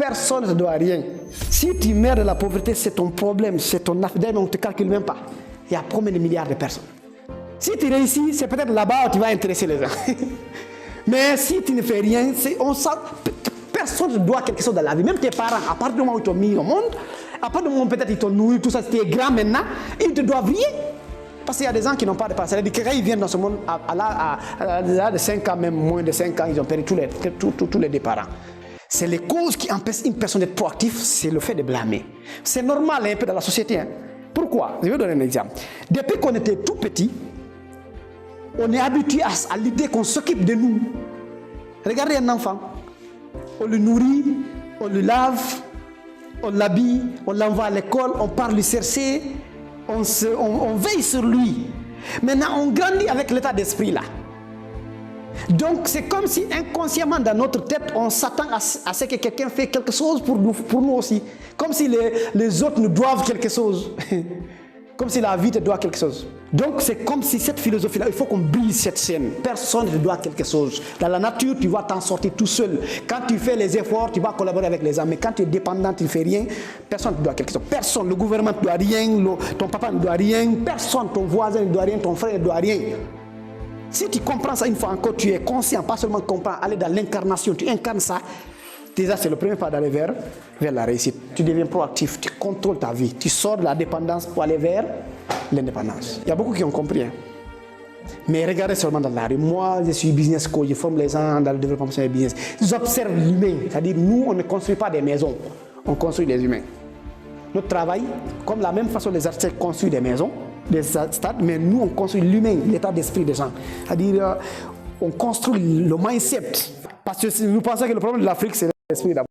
Personne ne doit rien. Si tu meurs de la pauvreté, c'est ton problème, c'est ton affaire, on ne te calcule même pas. Il y a combien de milliards de personnes? Si tu réussis, c'est peut-être là-bas où tu vas intéresser les gens. Mais si tu ne fais rien, personne ne doit quelque chose dans la vie. Même tes parents, à partir du moment où ils t'ont mis au monde, à partir du moment où peut-être ils t'ont nourri, tout ça, tu es grand maintenant, ils te doivent rien. Parce qu'il y a des gens qui n'ont pas de parents. C'est-à-dire que quand ils viennent dans ce monde, à l'âge de 5 ans, même moins de 5 ans, ils ont perdu tous les deux parents. C'est les causes qui empêchent une personne d'être proactive, c'est le fait de blâmer. C'est normal un peu dans la société. Hein. Pourquoi? Je vais donner un exemple. Depuis qu'on était tout petit, on est habitué à l'idée qu'on s'occupe de nous. Regardez un enfant. On le nourrit, on le lave, on l'habille, on l'envoie à l'école, on part lui chercher, on veille sur lui. Maintenant, on grandit avec l'état d'esprit là. Donc, c'est comme si inconsciemment dans notre tête, on s'attend à ce que quelqu'un fait quelque chose pour nous aussi. Comme si les autres nous doivent quelque chose. Comme si la vie te doit quelque chose. Donc, c'est comme si cette philosophie-là, il faut qu'on brise cette chaîne. Personne ne te doit quelque chose. Dans la nature, tu vas t'en sortir tout seul. Quand tu fais les efforts, tu vas collaborer avec les gens. Mais quand tu es dépendant, tu ne fais rien, personne ne te doit quelque chose. Personne, le gouvernement ne te doit rien, ton papa ne doit rien, personne, ton voisin ne doit rien, ton frère ne doit rien. Si tu comprends ça une fois encore, tu es conscient, pas seulement comprendre, aller dans l'incarnation, tu incarnes ça, déjà c'est le premier pas d'aller vers la réussite. Tu deviens proactif, tu contrôles ta vie, tu sors de la dépendance pour aller vers l'indépendance. Il y a beaucoup qui ont compris. Hein. Mais regardez seulement dans la rue. Moi, je suis business coach, je forme les gens dans le développement personnel business. J'observe l'humain, c'est-à-dire nous, on ne construit pas des maisons, on construit des humains. Notre travail, comme la même façon les architectes construisent des maisons, des stades, mais nous on construit l'humain, l'état d'esprit des gens. C'est-à-dire on construit le mindset. Parce que nous pensons que le problème de l'Afrique c'est l'esprit d'abord.